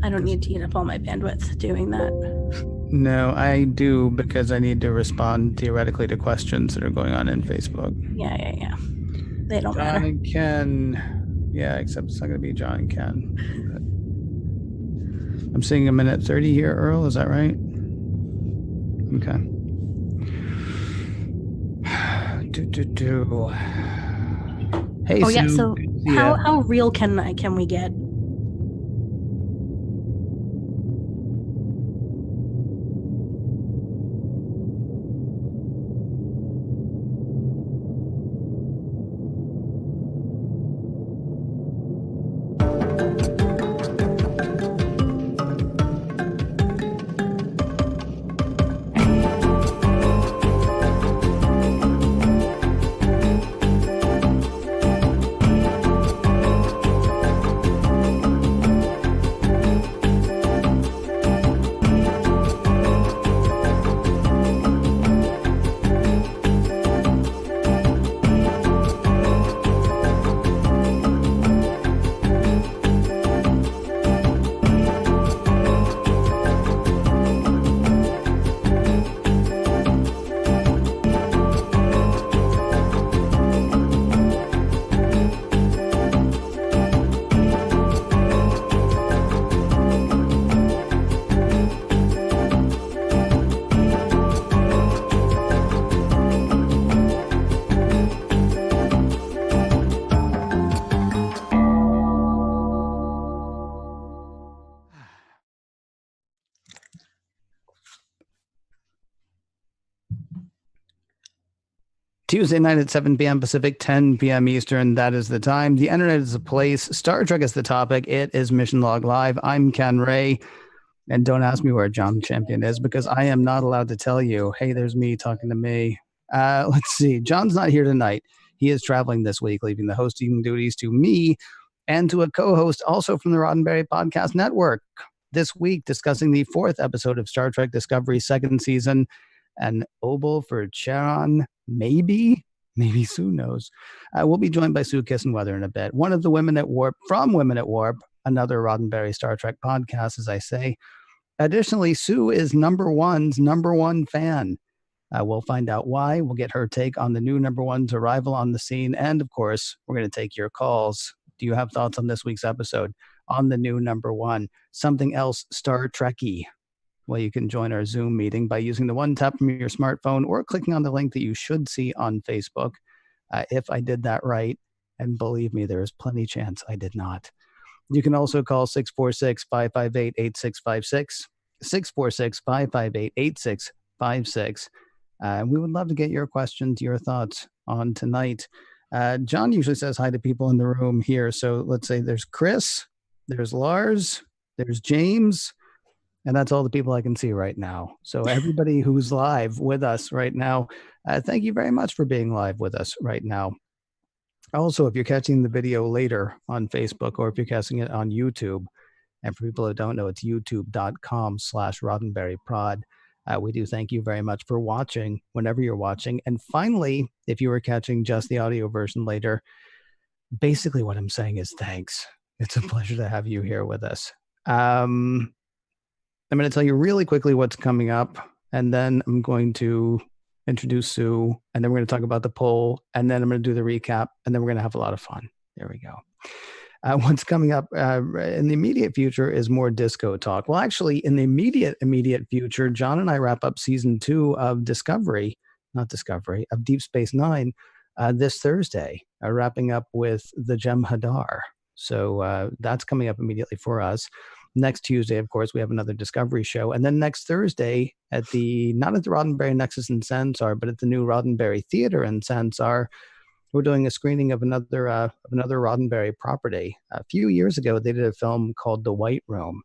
I don't need to eat up all my bandwidth doing that. No, I do, because I need to respond theoretically to questions that are going on in Facebook. Yeah. They don't John matter. and Ken. Yeah, except it's not going to be John and Ken. But I'm seeing a minute 30 here, Earl. Is that right? Okay. Hey, Oh yeah. Sue. So Good to see ya. how real can we get? Tuesday night at 7 p.m. Pacific, 10 p.m. Eastern. That is the time. The internet is the place. Star Trek is the topic. It is Mission Log Live. I'm Ken Ray. And don't ask me where John Champion is, because I am not allowed to tell you. Hey, there's me talking to me. Let's see. John's not here tonight. He is traveling this week, leaving the hosting duties to me and to a co-host also from the Roddenberry Podcast Network. This week, discussing the 4th episode of Star Trek Discovery, 2nd season, and Obol for Charon. Maybe Sue knows. We'll be joined by Sue Kissenweather in a bit. One of the Women at Warp from Women at Warp, another Roddenberry Star Trek podcast, as I say. Additionally, Sue is number one's number one fan. We'll find out why. We'll get her take on the new number one's arrival on the scene. And of course, we're going to take your calls. Do you have thoughts on this week's episode, on the new number one? Something else Star Trekky? Well, you can join our Zoom meeting by using the one tap from your smartphone or clicking on the link that you should see on Facebook. If I did that right, and believe me, there is plenty chance I did not. You can also call 646-558-8656, 646-558-8656. We would love to get your questions, your thoughts on tonight. John usually says hi to people in the room here. So let's say there's Chris, there's Lars, there's James, and that's all the people I can see right now. So everybody who's live with us right now, thank you very much for being live with us right now. Also, if you're catching the video later on Facebook, or if you're catching it on YouTube, and for people who don't know, it's youtube.com/RoddenberryProd. We do thank you very much for watching whenever you're watching. And finally, if you were catching just the audio version later, basically what I'm saying is thanks. It's a pleasure to have you here with us. I'm going to tell you really quickly what's coming up, and then I'm going to introduce Sue, and then we're going to talk about the poll, and then I'm going to do the recap, and then we're going to have a lot of fun. There we go. What's coming up in the immediate future is more disco talk. Well, actually, in the immediate future, John and I wrap up season 2 of of Deep Space Nine this Thursday, wrapping up with the Jem'Hadar. So that's coming up immediately for us. Next Tuesday, of course, we have another Discovery show. And then next Thursday, not at the Roddenberry Nexus in Sansar, but at the new Roddenberry Theater in Sansar, we're doing a screening of another Roddenberry property. A few years ago, they did a film called The White Room,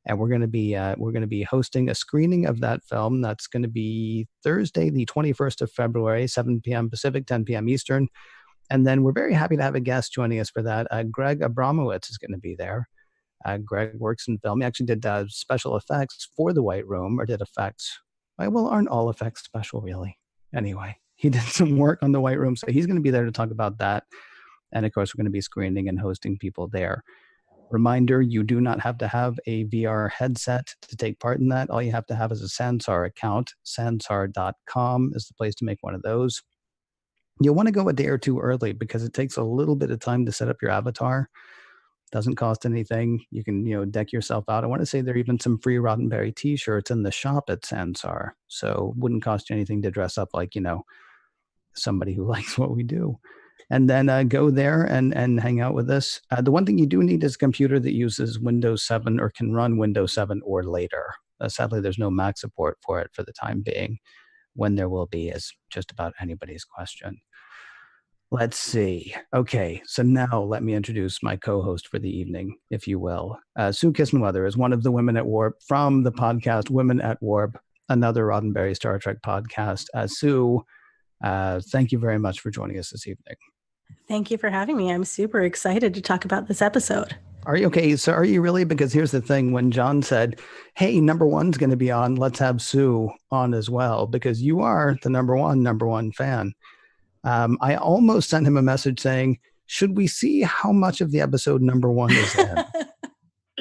and we're going to be hosting a screening of that film. That's going to be Thursday, the 21st of February, 7 p.m. Pacific, 10 p.m. Eastern. And then we're very happy to have a guest joining us for that. Greg Abramowitz is going to be there. Greg works in film. He actually did special effects for The White Room, or did effects. Well, aren't all effects special, really? Anyway, he did some work on The White Room, so he's going to be there to talk about that. And of course, we're going to be screening and hosting people there. Reminder, you do not have to have a VR headset to take part in that. All you have to have is a Sansar account. Sansar.com is the place to make one of those. You'll want to go a day or two early because it takes a little bit of time to set up your avatar. Doesn't cost anything. You can, deck yourself out. I want to say there are even some free Roddenberry t-shirts in the shop at Sansar. So it wouldn't cost you anything to dress up like, somebody who likes what we do. And then go there and hang out with us. The one thing you do need is a computer that uses Windows 7 or can run Windows 7 or later. Sadly, there's no Mac support for it for the time being. When there will be is just about anybody's question. Let's see. Okay, so now let me introduce my co-host for the evening, if you will. Sue Kissenweather is one of the women at Warp from the podcast Women at Warp, another Roddenberry Star Trek podcast. Sue, thank you very much for joining us this evening. Thank you for having me. I'm super excited to talk about this episode. Are you okay? So are you really? Because here's the thing. When John said, hey, number one's going to be on, let's have Sue on as well, because you are the number one fan. I almost sent him a message saying, should we see how much of the episode number one is in?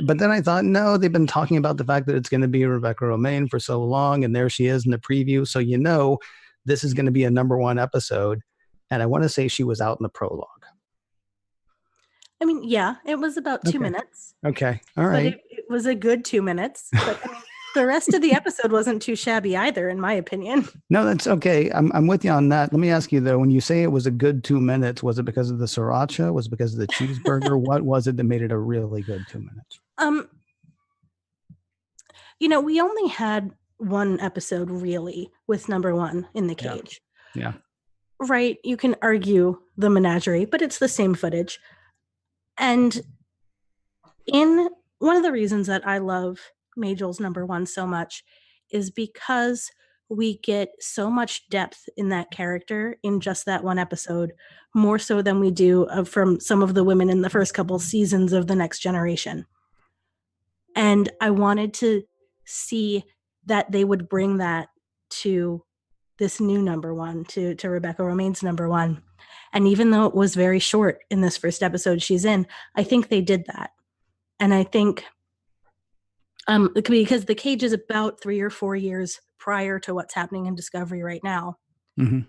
But then I thought, no, they've been talking about the fact that it's going to be Rebecca Romaine for so long. And there she is in the preview. So, this is going to be a number one episode. And I want to say she was out in the prologue. I mean, yeah, it was about 2 minutes. Okay. All right. But it was a good 2 minutes. But the rest of the episode wasn't too shabby either, in my opinion. No, that's okay. I'm with you on that. Let me ask you, though, when you say it was a good 2 minutes, was it because of the sriracha? Was it because of the cheeseburger? What was it that made it a really good 2 minutes? We only had one episode really with number one in the cage. Yeah. Right. You can argue the menagerie, but it's the same footage. And one of the reasons that I love Majel's number one so much is because we get so much depth in that character in just that one episode, more so than we do from some of the women in the first couple seasons of The Next Generation. And I wanted to see that they would bring that to this new number one, to Rebecca Romaine's number one. And even though it was very short in this first episode she's in, I think they did that. And I think because the cage is about 3 or 4 years prior to what's happening in Discovery right now. Mm-hmm.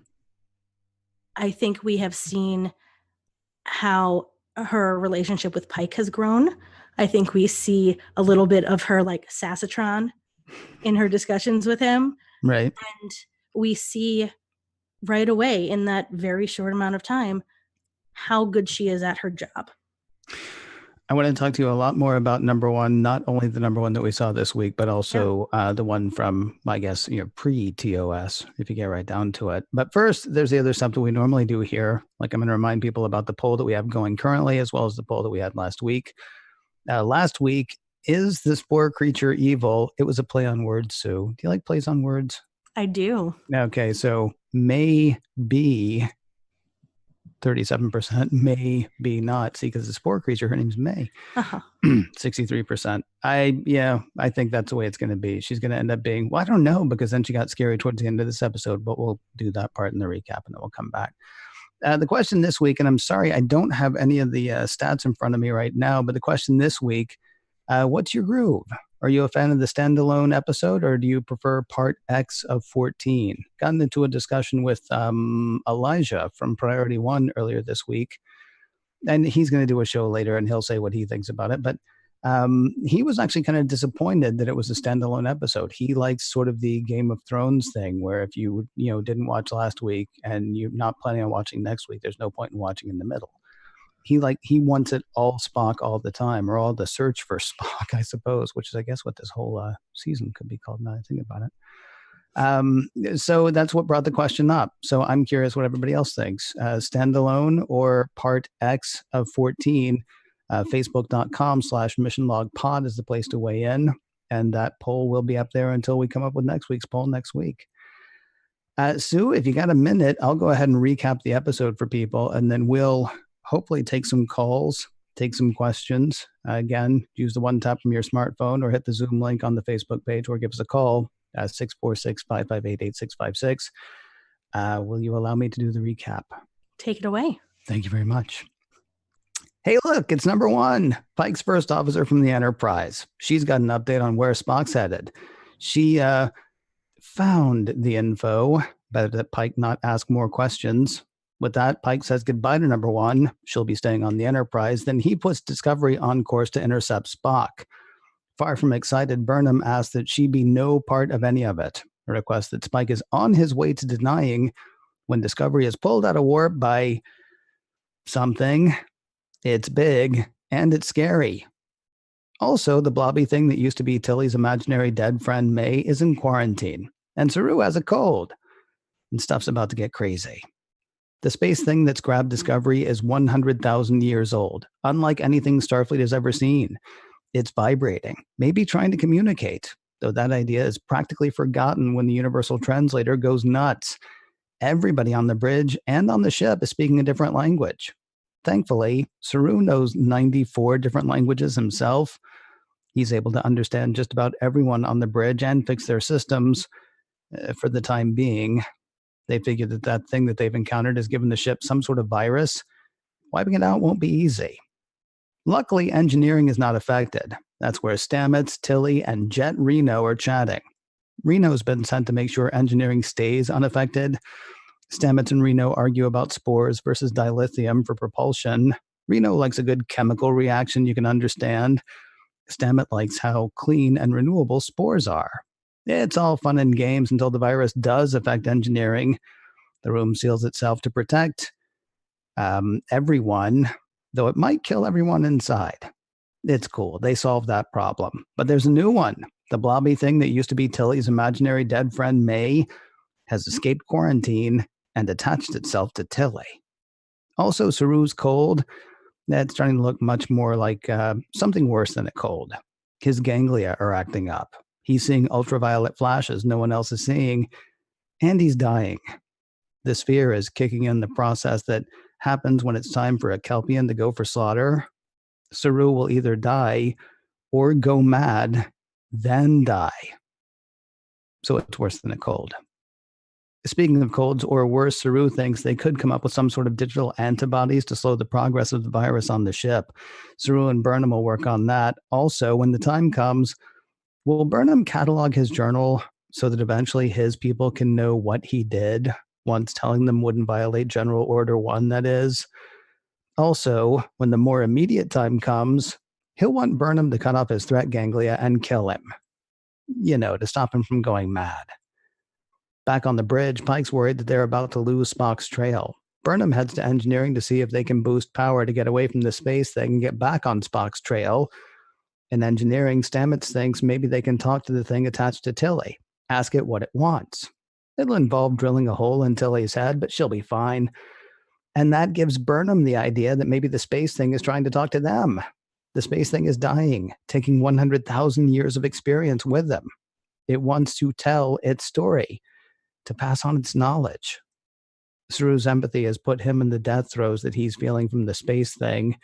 I think we have seen how her relationship with Pike has grown. I think we see a little bit of her like Sassatron in her discussions with him. Right. And we see right away in that very short amount of time how good she is at her job. I want to talk to you a lot more about number one, not only the number one that we saw this week, but also the one from, I guess, pre-TOS, if you get right down to it. But first, there's the other stuff that we normally do here. Like, I'm going to remind people about the poll that we have going currently, as well as the poll that we had last week. Last week, is the spore creature evil? It was a play on words, Sue. Do you like plays on words? I do. Okay, so may be 37%, may be not. See, because the spore creature, her name's May. 63%. I think that's the way it's going to be. She's going to end up being, well, I don't know, because then she got scary towards the end of this episode, but we'll do that part in the recap and then we'll come back. The question this week, and I'm sorry, I don't have any of the stats in front of me right now, but the question this week, what's your groove? Are you a fan of the standalone episode, or do you prefer part X of 14? Gotten into a discussion with Elijah from Priority One earlier this week, and he's going to do a show later, and he'll say what he thinks about it. But he was actually kind of disappointed that it was a standalone episode. He likes sort of the Game of Thrones thing, where if you didn't watch last week and you're not planning on watching next week, there's no point in watching in the middle. He wants it all Spock all the time, or all the search for Spock, I suppose, which is, I guess, what this whole season could be called now I think about it. So that's what brought the question up. So I'm curious what everybody else thinks. Standalone or part X of 14, Facebook.com/missionlogpod is the place to weigh in. And that poll will be up there until we come up with next week's poll next week. Sue, if you got a minute, I'll go ahead and recap the episode for people, and then we'll hopefully take some calls, take some questions. Again, use the one tap from your smartphone or hit the Zoom link on the Facebook page or give us a call at 646-558-8656. Will you allow me to do the recap? Take it away. Thank you very much. Hey, look, it's number one. Pike's first officer from the Enterprise. She's got an update on where Spock's headed. She found the info. Better that Pike not ask more questions. With that, Pike says goodbye to number one. She'll be staying on the Enterprise. Then he puts Discovery on course to intercept Spock. Far from excited, Burnham asks that she be no part of any of it, a request that Spike is on his way to denying when Discovery is pulled out of warp by something. It's big and it's scary. Also, the blobby thing that used to be Tilly's imaginary dead friend May is in quarantine, and Saru has a cold, and stuff's about to get crazy. The space thing that's grabbed Discovery is 100,000 years old, unlike anything Starfleet has ever seen. It's vibrating, maybe trying to communicate, though that idea is practically forgotten when the Universal Translator goes nuts. Everybody on the bridge and on the ship is speaking a different language. Thankfully, Saru knows 94 different languages himself. He's able to understand just about everyone on the bridge and fix their systems for the time being. They figure that that thing that they've encountered has given the ship some sort of virus. Wiping it out won't be easy. Luckily, engineering is not affected. That's where Stamets, Tilly, and Jet Reno are chatting. Reno's been sent to make sure engineering stays unaffected. Stamets and Reno argue about spores versus dilithium for propulsion. Reno likes a good chemical reaction you can understand. Stamets likes how clean and renewable spores are. It's all fun and games until the virus does affect engineering. The room seals itself to protect everyone, though it might kill everyone inside. It's cool. They solved that problem. But there's a new one. The blobby thing that used to be Tilly's imaginary dead friend May has escaped quarantine and attached itself to Tilly. Also, Saru's cold. That's starting to look much more like something worse than a cold. His ganglia are acting up. He's seeing ultraviolet flashes no one else is seeing, and he's dying. This fear is kicking in the process that happens when it's time for a Kelpian to go for slaughter. Saru will either die or go mad, then die. So it's worse than a cold. Speaking of colds or worse, Saru thinks they could come up with some sort of digital antibodies to slow the progress of the virus on the ship. Saru and Burnham will work on that. Also, when the time comes, will Burnham catalog his journal so that eventually his people can know what he did, once telling them wouldn't violate General Order 1, that is? Also, when the more immediate time comes, he'll want Burnham to cut off his threat ganglia and kill him. To stop him from going mad. Back on the bridge, Pike's worried that they're about to lose Spock's trail. Burnham heads to engineering to see if they can boost power to get away from the space thing and get back on Spock's trail. In engineering, Stamets thinks maybe they can talk to the thing attached to Tilly, ask it what it wants. It'll involve drilling a hole in Tilly's head, but she'll be fine. And that gives Burnham the idea that maybe the space thing is trying to talk to them. The space thing is dying, taking 100,000 years of experience with them. It wants to tell its story, to pass on its knowledge. Saru's empathy has put him in the death throes that he's feeling from the space thing.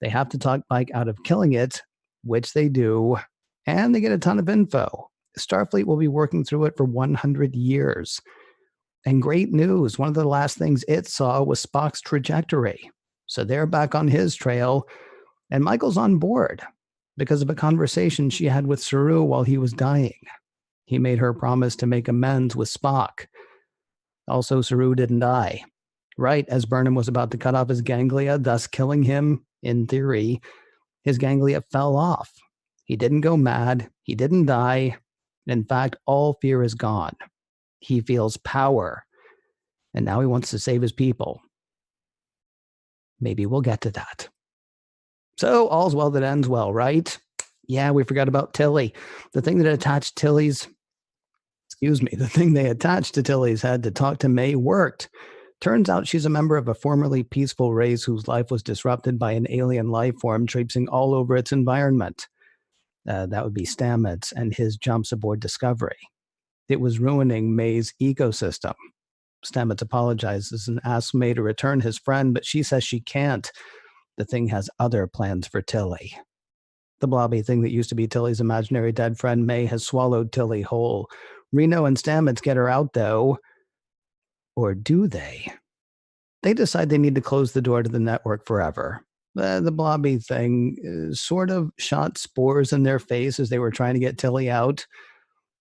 They have to talk Pike out of killing it, which they do, and they get a ton of info. Starfleet will be working through it for 100 years. And great news, one of the last things it saw was Spock's trajectory. So they're back on his trail, and Michael's on board because of a conversation she had with Saru while he was dying. He made her promise to make amends with Spock. Also, Saru didn't die. Right as Burnham was about to cut off his ganglia, thus killing him, in theory, his ganglia fell off. He didn't go mad. He didn't die. In fact, all fear is gone. He feels power. And now he wants to save his people. Maybe we'll get to that. So, all's well that ends well, right? Yeah, we forgot about Tilly. The thing that attached Tilly's the thing they attached to Tilly's head to talk to May worked. Turns out she's a member of a formerly peaceful race whose life was disrupted by an alien life form traipsing all over its environment. That would be Stamets and his jumps aboard Discovery. It was ruining May's ecosystem. Stamets apologizes and asks May to return his friend, but she says she can't. The thing has other plans for Tilly. The blobby thing that used to be Tilly's imaginary dead friend May has swallowed Tilly whole. Reno and Stamets get her out, though. Or do they? They decide they need to close the door to the network forever. the blobby thing sort of shot spores in their face as they were trying to get Tilly out.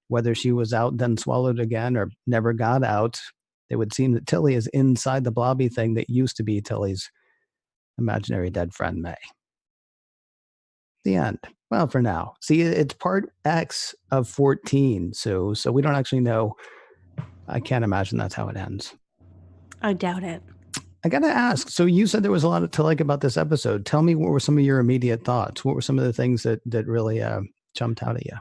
Whether she was out, then swallowed again, or never got out, it would seem that Tilly is inside the blobby thing that used to be Tilly's imaginary dead friend, May. The end. Well, for now. See, it's part X of 14, so we don't actually know. I can't imagine that's how it ends. I doubt it. I got to ask. So you said there was a lot to like about this episode. Tell me, what were some of your immediate thoughts? What were some of the things that really jumped out at you?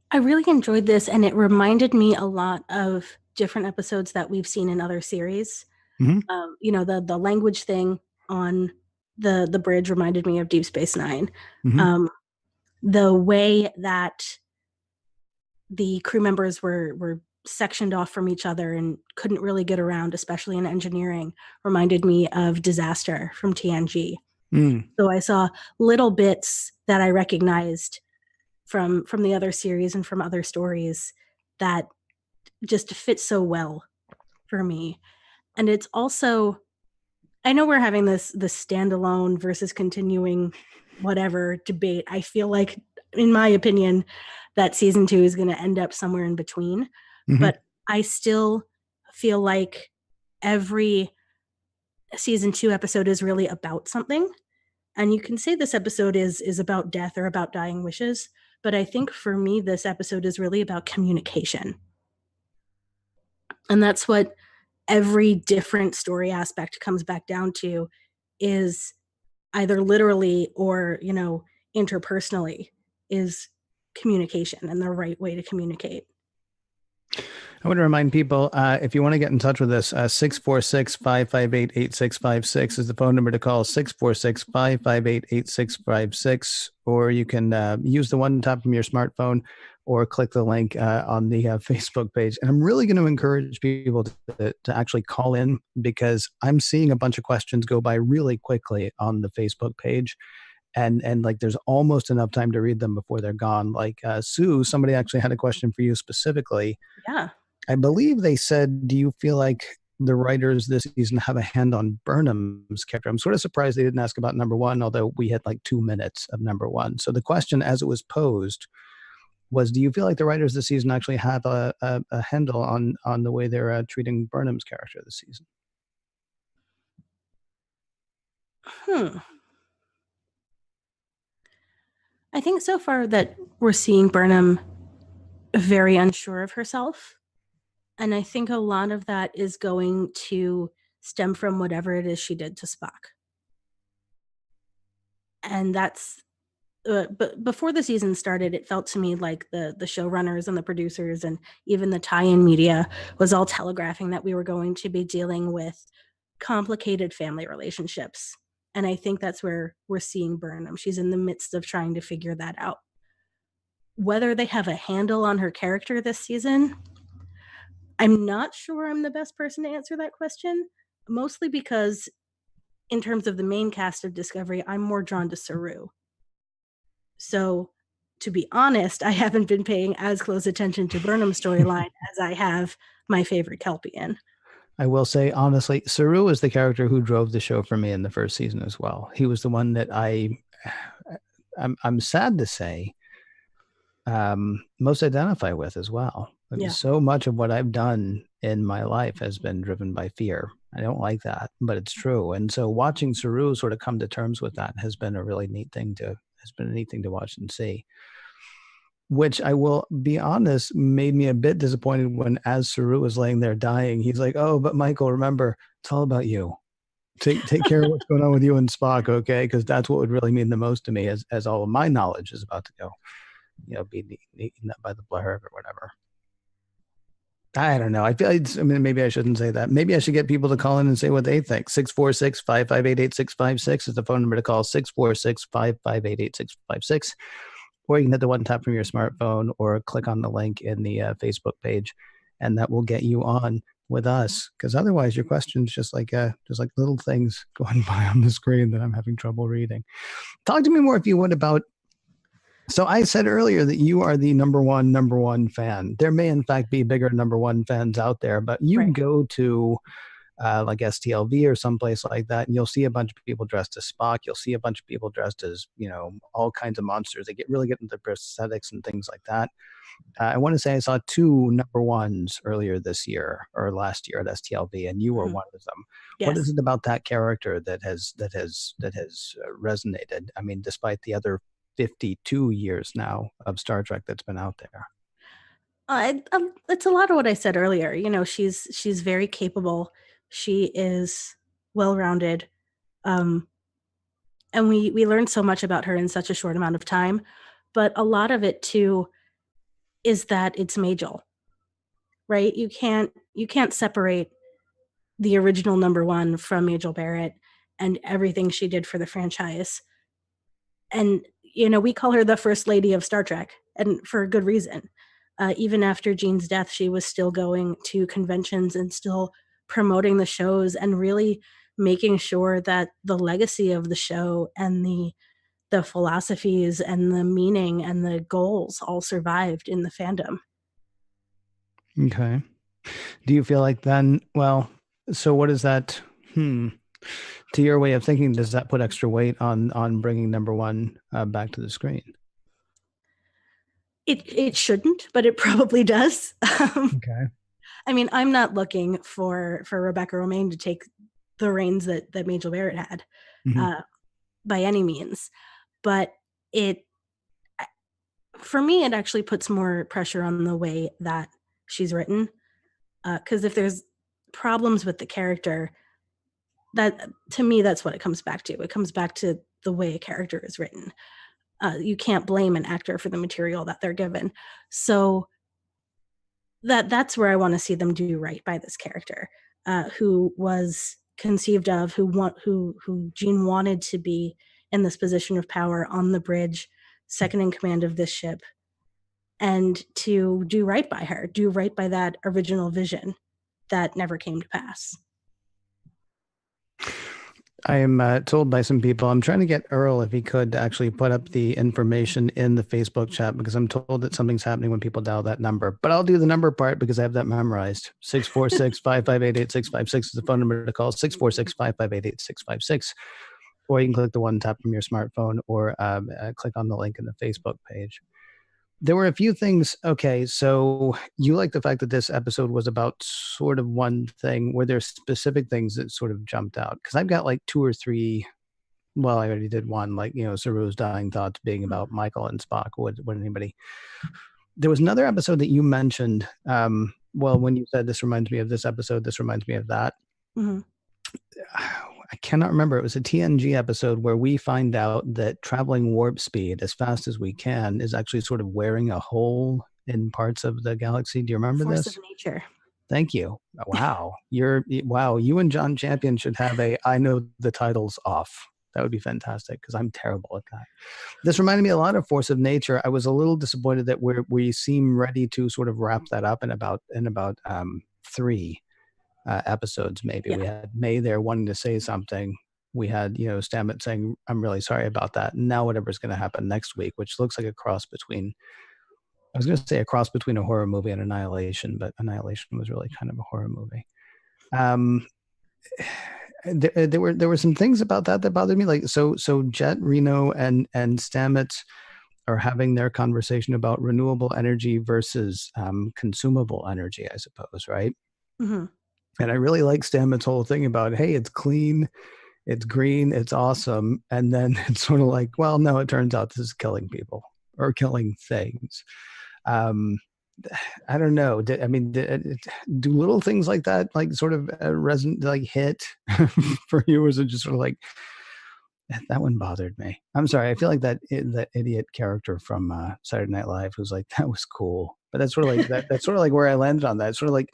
I really enjoyed this, and it reminded me a lot of different episodes that we've seen in other series. Mm-hmm. The language thing on the bridge reminded me of Deep Space Nine. Mm-hmm. The way that the crew members were sectioned off from each other and couldn't really get around, especially in engineering, reminded me of Disaster from TNG. So I saw little bits that I recognized from the other series and from other stories that just fit so well for me. And it's also, I know we're having this standalone versus continuing whatever debate. I feel like, in my opinion, that season 2 is going to end up somewhere in between. Mm-hmm. But I still feel like every season 2 episode is really about something. And you can say this episode is about death or about dying wishes, but I think for me, this episode is really about communication. And that's what every different story aspect comes back down to, is either literally or, interpersonally, is communication and the right way to communicate. I want to remind people, if you want to get in touch with us, 646-558-8656 is the phone number to call, 646-558-8656, or you can use the one tap from your smartphone or click the link on the Facebook page. And I'm really going to encourage people to actually call in, because I'm seeing a bunch of questions go by really quickly on the Facebook page. And like, there's almost enough time to read them before they're gone. Like Sue, somebody actually had a question for you specifically. Yeah. I believe they said, do you feel like the writers this season have a hand on Burnham's character? I'm sort of surprised they didn't ask about number 1, although we had like 2 minutes of number 1. So the question as it was posed was, do you feel like the writers this season actually have a handle on the way they're treating Burnham's character this season? I think so far that we're seeing Burnham very unsure of herself. And I think a lot of that is going to stem from whatever it is she did to Spock. And that's, but before the season started, it felt to me like the showrunners and the producers and even the tie-in media was all telegraphing that we were going to be dealing with complicated family relationships. And I think that's where we're seeing Burnham. She's in the midst of trying to figure that out. Whether they have a handle on her character this season, I'm not sure I'm the best person to answer that question, mostly because in terms of the main cast of Discovery, I'm more drawn to Saru. So, to be honest, I haven't been paying as close attention to Burnham's storyline as I have my favorite Kelpian. I will say, honestly, Saru is the character who drove the show for me in the first season as well. He was the one that I'm sad to say, most identify with as well. Yeah. So much of what I've done in my life has been driven by fear. I don't like that, but it's true. And so watching Saru sort of come to terms with that has been a really neat thing to watch and see. Which, I will be honest, made me a bit disappointed when, as Saru was laying there dying, he's like, "Oh, but Michael, remember, it's all about you. Take care of what's going on with you and Spock, okay? Because that's what would really mean the most to me, as all of my knowledge is about to go, be eaten up by the blur or whatever." I don't know. I mean, maybe I shouldn't say that. Maybe I should get people to call in and say what they think. 646-558-8656 is the phone number to call, 646-558-8656. Or you can hit the one tap from your smartphone or click on the link in the Facebook page, and that will get you on with us. Because otherwise, your questions just like little things going by on the screen that I'm having trouble reading. Talk to me more, if you would, about. So I said earlier that you are the number one fan. There may in fact be bigger number 1 fans out there, but you go to like STLV or someplace like that, and you'll see a bunch of people dressed as Spock. You'll see a bunch of people dressed as, all kinds of monsters. They really get into prosthetics and things like that. I want to say I saw two number ones earlier this year or last year at STLV, and you were Mhm. one of them. What is Yes. it about that character that has resonated? I mean, despite the other 52 years now of Star Trek that's been out there. It's a lot of what I said earlier. She's very capable. She is well-rounded. Um, and we learned so much about her in such a short amount of time. But a lot of it too is that it's Majel, right? You can't separate the original number one from Majel Barrett and everything she did for the franchise. And we call her the first lady of Star Trek, and for a good reason. Even after Jean's death, she was still going to conventions and still promoting the shows and really making sure that the legacy of the show and the philosophies and the meaning and the goals all survived in the fandom. Okay. Do you feel like then, well, so what is that? To your way of thinking, does that put extra weight on bringing number one back to the screen? It shouldn't, but it probably does. Okay. I mean, I'm not looking for Rebecca Romaine to take the reins that Majel Barrett had, Mhm. uh, by any means, but it for me it actually puts more pressure on the way that she's written. Because if there's problems with the character, that to me that's what it comes back to. It comes back to the way a character is written. You can't blame an actor for the material that they're given. So that's where I want to see them do right by this character, who was conceived of, who Jean wanted to be in this position of power on the bridge, second in command of this ship, and to do right by her, do right by that original vision that never came to pass. I am told by some people, I'm trying to get Earl if he could actually put up the information in the Facebook chat because I'm told that something's happening when people dial that number. But I'll do the number part because I have that memorized. 646-558-8656 is the phone number to call. 646-558-8656. Or you can click the one tap from your smartphone or click on the link in the Facebook page. There were a few things. Okay, so you like the fact that this episode was about sort of one thing. Were there specific things that sort of jumped out? Because I've got like two or three. Well, I already did one, like, Saru's dying thoughts being about Michael and Spock. Would anybody? There was another episode that you mentioned. Well, when you said this reminds me of this episode, this reminds me of that. Mhm. I cannot remember. It was a TNG episode where we find out that traveling warp speed as fast as we can is actually sort of wearing a hole in parts of the galaxy. Do you remember Force of this? nature. Thank you. Wow. Wow. You and John Champion should have a I know the titles off. That would be fantastic because I'm terrible at that. This reminded me a lot of Force of Nature. I was a little disappointed that we seem ready to sort of wrap that up in about three episodes. Maybe Yeah. we had May there wanting to say something. We had Stamets saying, "I'm really sorry about that." And now whatever's going to happen next week, which looks like a cross between. I was going to say a cross between a horror movie and Annihilation, but Annihilation was really kind of a horror movie. Um, there were some things about that bothered me. Like so Jet, Reno, and Stamets are having their conversation about renewable energy versus consumable energy, I suppose, right? Mhm. And I really like Stamets' whole thing about, hey, it's clean, it's green, it's awesome. And then it's sort of like, well, no, it turns out this is killing people or killing things. Um, I don't know. Do little things like that, like sort of resonate, like hit for you? Or is it just sort of like, that one bothered me? I'm sorry. I feel like that idiot character from Saturday Night Live who's like, that was cool. But that's sort of like that's sort of like where I landed on that. It's sort of like,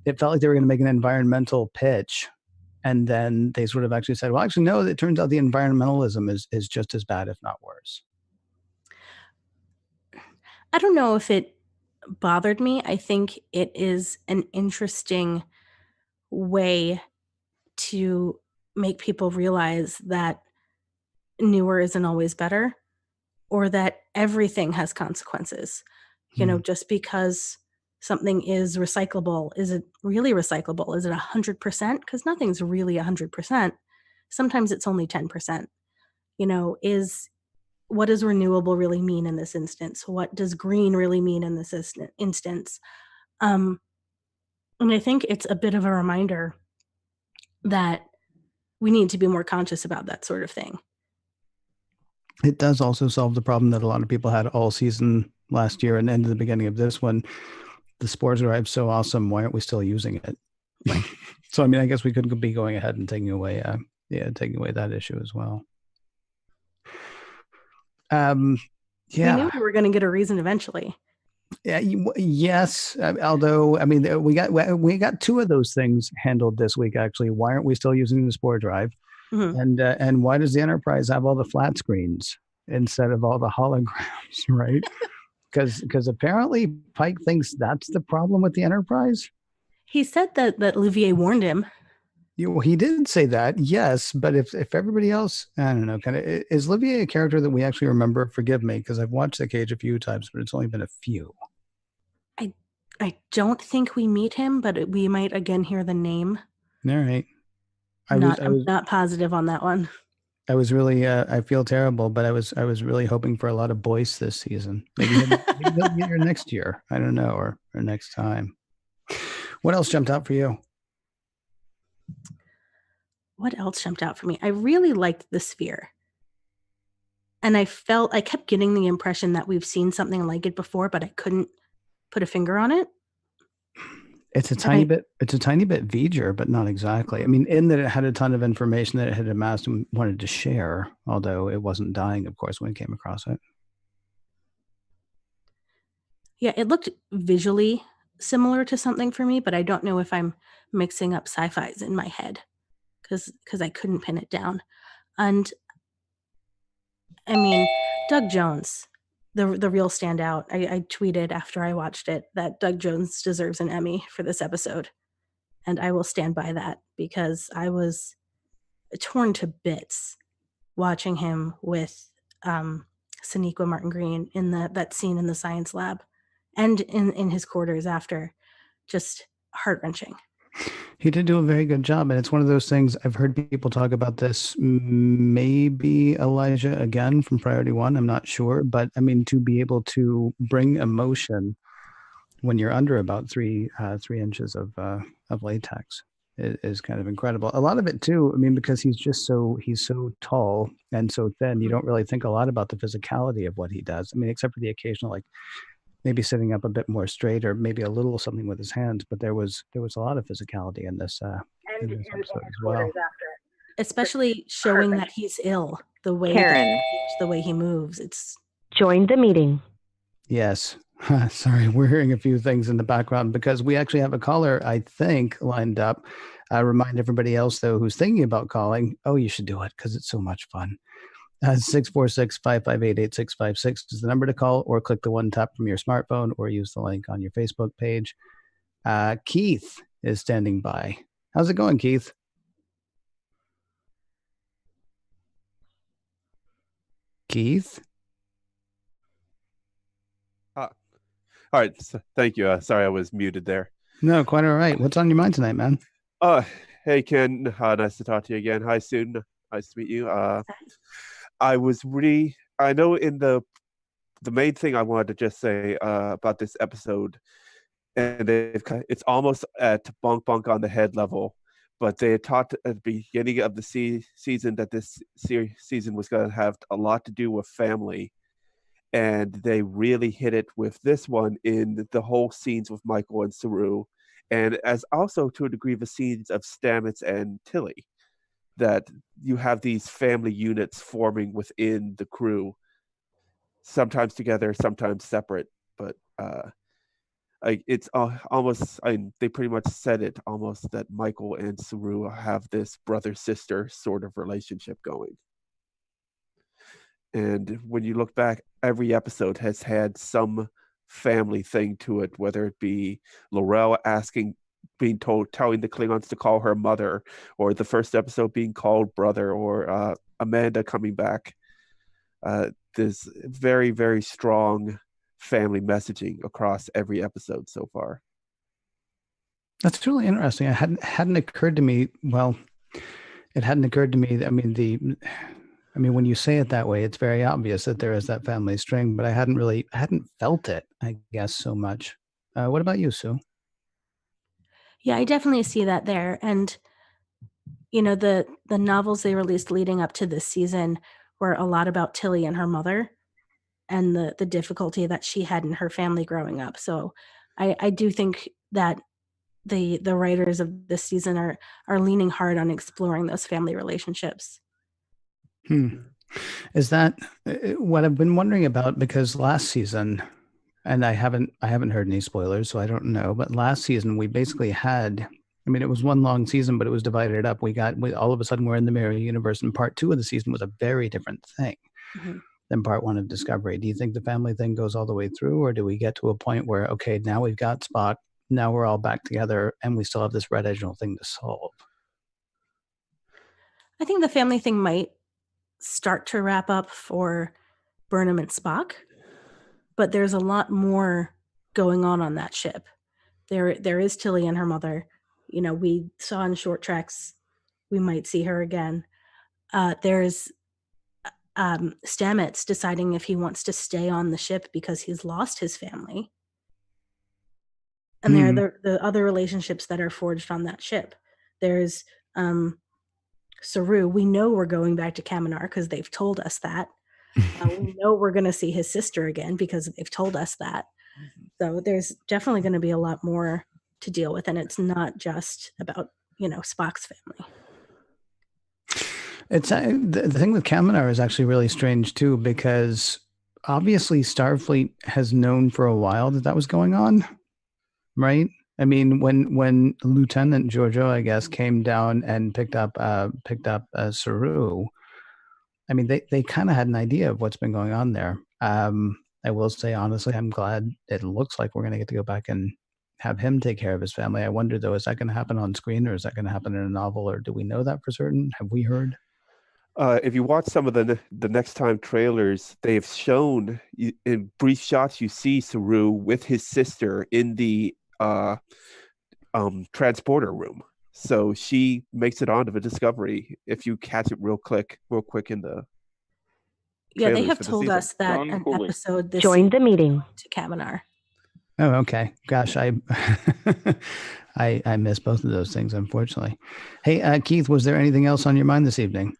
it felt like they were going to make an environmental pitch, and then they sort of actually said, well, actually, no, it turns out the environmentalism is just as bad, if not worse. I don't know if it bothered me. I think it is an interesting way to make people realize that newer isn't always better, or that everything has consequences. Hmm. Just because something is recyclable. Is it really recyclable? Is it 100%? Because nothing's really 100%. Sometimes it's only 10%. Is what does renewable really mean in this instance? What does green really mean in this instance? Um, and I think it's a bit of a reminder that we need to be more conscious about that sort of thing. It does also solve the problem that a lot of people had all season last year and into the beginning of this one. The spores drive so awesome. Why aren't we still using it? Right. So, I mean, I guess we could be going ahead and taking away that issue as well. We Yeah. knew we were going to get a reason eventually. Yeah. Yes. Although, I mean, we got two of those things handled this week. Actually, why aren't we still using the spore drive? Mhm. And why does the Enterprise have all the flat screens instead of all the holograms? Right? Because apparently Pike thinks that's the problem with the Enterprise. He said that Olivier warned him. He did say that, yes, but if everybody else, I don't know, kind of is Olivier a character that we actually remember? Forgive me, because I've watched The Cage a few times, but it's only been a few. I don't think we meet him, but we might again hear the name. All right. I'm not positive on that one. I was really I feel terrible, but I was really hoping for a lot of Boyce this season. Maybe he'll be here next year. I don't know, or next time. What else jumped out for you? What else jumped out for me? I really liked the sphere. And I kept getting the impression that we've seen something like it before, but I couldn't put a finger on it. It's a tiny bit V'ger, but not exactly. I mean, in that it had a ton of information that it had amassed and wanted to share, although it wasn't dying, of course, when it came across it. Yeah, it looked visually similar to something for me, but I don't know if I'm mixing up sci-fis in my head because I couldn't pin it down. And I mean, Doug Jones, the real standout. I tweeted after I watched it that Doug Jones deserves an Emmy for this episode. And I will stand by that because I was torn to bits watching him with Sonequa Martin Green in that scene in the science lab and in his quarters after. Just heart-wrenching. He did do a very good job, and it's one of those things I've heard people talk about this. Maybe Elijah again from Priority One. I'm not sure, but I mean, to be able to bring emotion when you're under about 3 inches of latex is kind of incredible. A lot of it too, I mean, because he's so tall and so thin, you don't really think a lot about the physicality of what he does. I mean, except for the occasional, like maybe sitting up a bit more straight or maybe a little something with his hands, but there was a lot of physicality in this episode as well. Especially showing that he's ill, the way Karen. the way he moves. It's Join the meeting. Yes. Sorry, we're hearing a few things in the background because we actually have a caller, I think, lined up. I remind everybody else, though, who's thinking about calling, you should do it because it's so much fun. 646-558-8656 is the number to call, or click the one tap from your smartphone, or use the link on your Facebook page. Keith is standing by. How's it going, Keith? Keith? All right. Thank you. Sorry, I was muted there. No, quite all right. What's on your mind tonight, man? Hey, Ken. Nice to talk to you again. Hi, Soon. Nice to meet you. I know in the main thing I wanted to just say about this episode, and it's almost at bonk on the head level, but they had talked at the beginning of the season that this season was going to have a lot to do with family. And they really hit it with this one in the whole scenes with Michael and Saru, and as also to a degree the scenes of Stamets and Tilly, that you have these family units forming within the crew, sometimes together, sometimes separate, but it's almost, they pretty much said it almost that Michael and Saru have this brother-sister sort of relationship going. And when you look back, every episode has had some family thing to it, whether it be Laurel telling the Klingons to call her mother, or the first episode being called brother, or Amanda coming back. There's very, very strong family messaging across every episode so far. That's really interesting. It hadn't occurred to me. Well, it hadn't occurred to me. When you say it that way, it's very obvious that there is that family string, but I hadn't felt it, I guess, so much. What about you, Sue? Yeah, I definitely see that there. And, the novels they released leading up to this season were a lot about Tilly and her mother and the difficulty that she had in her family growing up. So I do think that the writers of this season are leaning hard on exploring those family relationships. Is that what I've been wondering about? Because last season, and I haven't heard any spoilers, so I don't know. But last season we basically had. I mean, it was one long season, but it was divided up. All of a sudden we're in the mirror universe, and part 2 of the season was a very different thing than part 1 of Discovery. Do you think the family thing goes all the way through, or do we get to a point where, okay, now we've got Spock, now we're all back together, and we still have this red edge thing to solve? I think the family thing might start to wrap up for Burnham and Spock, but there's a lot more going on that ship. There is Tilly and her mother. We saw in short tracks, we might see her again. There's Stamets deciding if he wants to stay on the ship because he's lost his family. And there are the other relationships that are forged on that ship. There's Saru. We know we're going back to Kaminar because they've told us that. We know we're going to see his sister again because they've told us that. So there's definitely going to be a lot more to deal with, and it's not just about Spock's family. It's the thing with Kaminar is actually really strange too, because obviously Starfleet has known for a while that was going on, right? I mean, when Lieutenant Giorgio, I guess, came down and picked up Saru, I mean, they kind of had an idea of what's been going on there. I will say, honestly, I'm glad it looks like we're going to get to go back and have him take care of his family. I wonder, though, is that going to happen on screen, or is that going to happen in a novel, or do we know that for certain? Have we heard? If you watch some of the next time trailers, they've shown in brief shots, you see Saru with his sister in the transporter room. So she makes it onto the Discovery if you catch it real quick in the they have told us that an episode this joined the meeting to Kaminar. Oh, okay. Gosh, I missed both of those things, unfortunately. Hey, Keith, was there anything else on your mind this evening?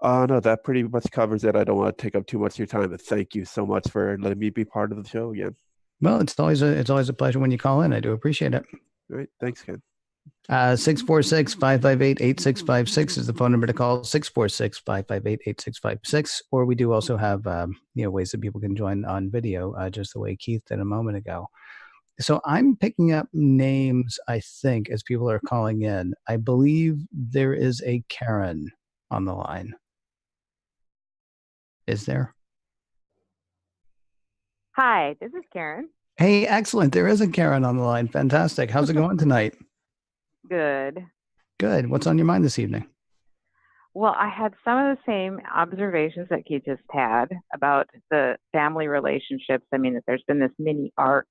No, that pretty much covers it. I don't want to take up too much of your time, but thank you so much for letting me be part of the show again. Well, it's always a pleasure when you call in. I do appreciate it. All right. Thanks, Ken. 646-558-8656 is the phone number to call, 646-558-8656. Or we do also have ways that people can join on video, just the way Keith did a moment ago. So I'm picking up names, I think, as people are calling in. I believe there is a Karen on the line. Is there? Hi, this is Karen. Hey, excellent. There is a Karen on the line. Fantastic. How's it going tonight? Good. Good. What's on your mind this evening? Well, I had some of the same observations that Keith just had about the family relationships. I mean, that there's been this mini arc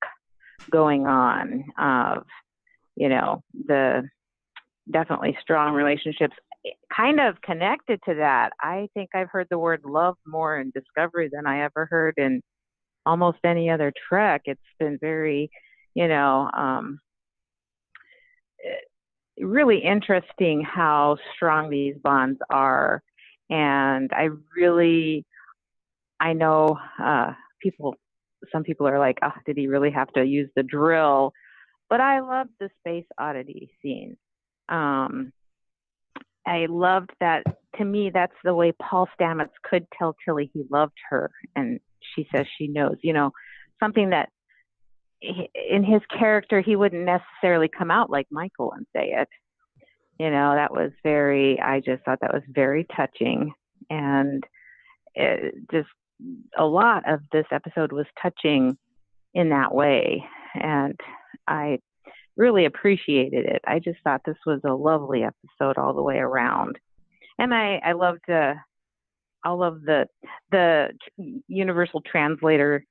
going on of, the definitely strong relationships. Kind of connected to that, I think I've heard the word love more in Discovery than I ever heard in almost any other Trek. It's been very, really interesting how strong these bonds are. And I know some people are like, oh, did he really have to use the drill? But I loved the space oddity scene. I loved that. To me, that's the way Paul Stamets could tell Tilly he loved her. And she says she knows, something that in his character, he wouldn't necessarily come out like Michael and say it. I just thought that was very touching. And just a lot of this episode was touching in that way. And I really appreciated it. I just thought this was a lovely episode all the way around. And I loved all of the universal translator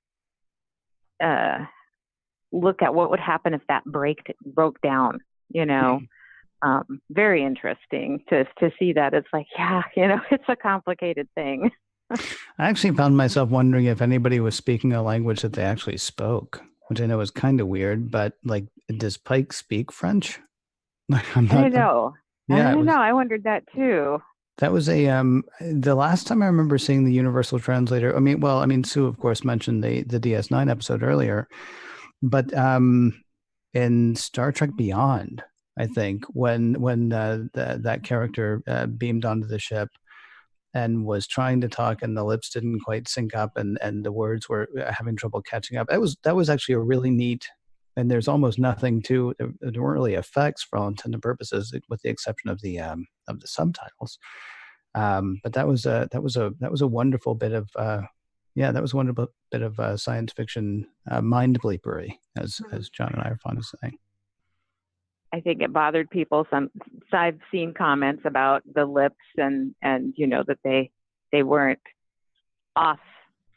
look at what would happen if that broke down, you know. Very interesting to see that. It's like, yeah, you know, it's a complicated thing. I actually found myself wondering if anybody was speaking a language that they actually spoke, which I know is kind of weird, but like, does Pike speak French? Like, I'm I not. know. Yeah, it was. I wondered that too. That was the last time I remember seeing the Universal Translator. I mean, Sue, of course, mentioned the DS9 episode earlier, but in Star Trek Beyond, I think when that character beamed onto the ship and was trying to talk and the lips didn't quite sync up and the words were having trouble catching up. That was actually a really neat. And there's almost nothing to. There weren't really effects for all intents and purposes, with the exception of the subtitles. But that was a wonderful bit of that was a wonderful bit of science fiction mind bleepery, as John and I are fond of saying. I think it bothered people. I've seen comments about the lips and you know, that they weren't off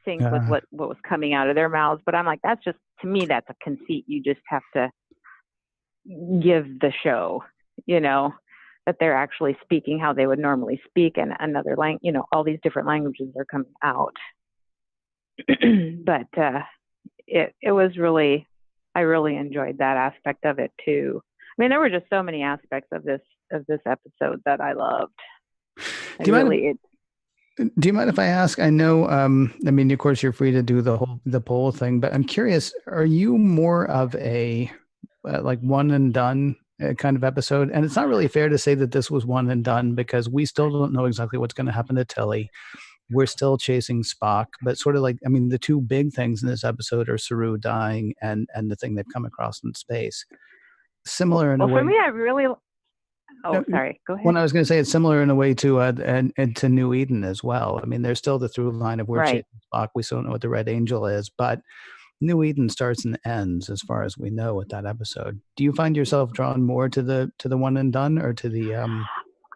sync with what was coming out of their mouths. But I'm like, that's just, to me, that's a conceit. You just have to give the show, you know, that they're actually speaking how they would normally speak, and another language, you know, all these different languages are coming out. But it was really, I really enjoyed that aspect of it too. I mean, there were just so many aspects of this episode that I loved. Do you mind if I ask? I know, I mean, of course, you're free to do the poll thing, but I'm curious, are you more of a like one and done kind of episode? And it's not really fair to say that this was one and done, because we still don't know exactly what's going to happen to Tilly. We're still chasing Spock, but sort of like, I mean, the two big things in this episode are Saru dying and the thing they've come across in space. Similar in a way. For me, I really. Oh, sorry. Go ahead. When I was going to say, it's similar in a way to and to New Eden as well. I mean, there's still the through line of we're chasing Spock. We still don't know what the Red Angel is, but New Eden starts and ends as far as we know with that episode. Do you find yourself drawn more to the one and done, or to the?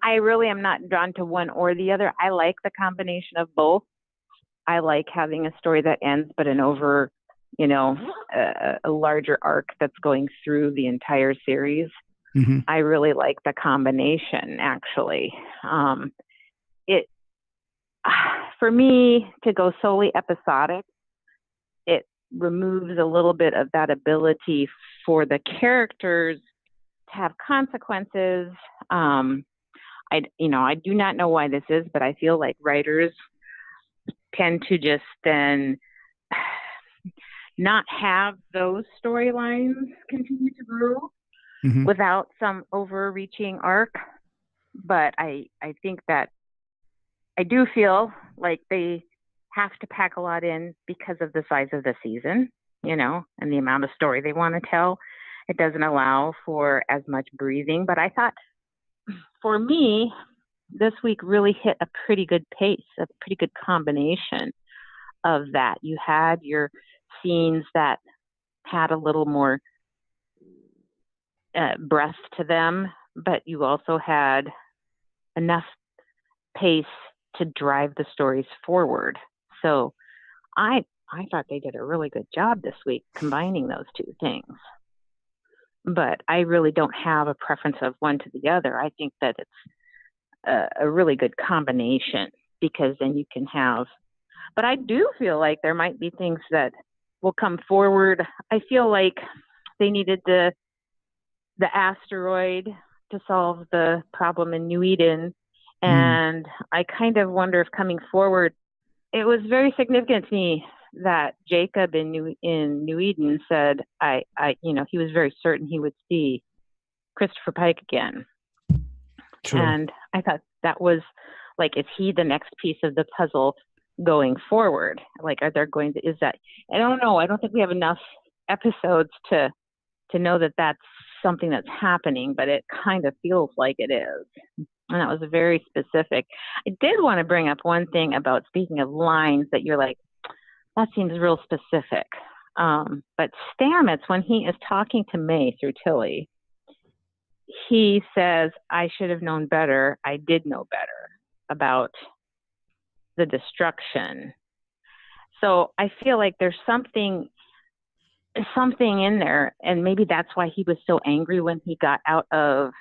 I really am not drawn to one or the other. I like the combination of both. I like having a story that ends, but you know, a larger arc that's going through the entire series. Mm-hmm. I really like the combination, actually. For me, to go solely episodic, it removes a little bit of that ability for the characters to have consequences. I do not know why this is, but I feel like writers tend to just then not have those storylines continue to grow without some overreaching arc. But I think that I do feel like they have to pack a lot in because of the size of the season, you know, and the amount of story they want to tell. It doesn't allow for as much breathing. But I thought, for me, this week really hit a pretty good pace, a pretty good combination of that. You had your scenes that had a little more breath to them, but you also had enough pace to drive the stories forward. So I thought they did a really good job this week combining those two things. But I really don't have a preference of one to the other. I think that it's a really good combination, because then you can have, but I do feel like there might be things that will come forward. I feel like they needed the asteroid to solve the problem in New Eden. And I kind of wonder if coming forward, it was very significant to me that Jacob in New Eden said, he was very certain he would see Christopher Pike again. True. And I thought that was like, is he the next piece of the puzzle going forward? Like, is that, I don't know. I don't think we have enough episodes to know that that's something that's happening, but it kind of feels like it is. And that was very specific. I did want to bring up one thing about, speaking of lines that you're like, that seems real specific. But Stamets, when he is talking to May through Tilly, he says, I should have known better. I did know better about the destruction. So I feel like there's something something in there, and maybe that's why he was so angry when he got out of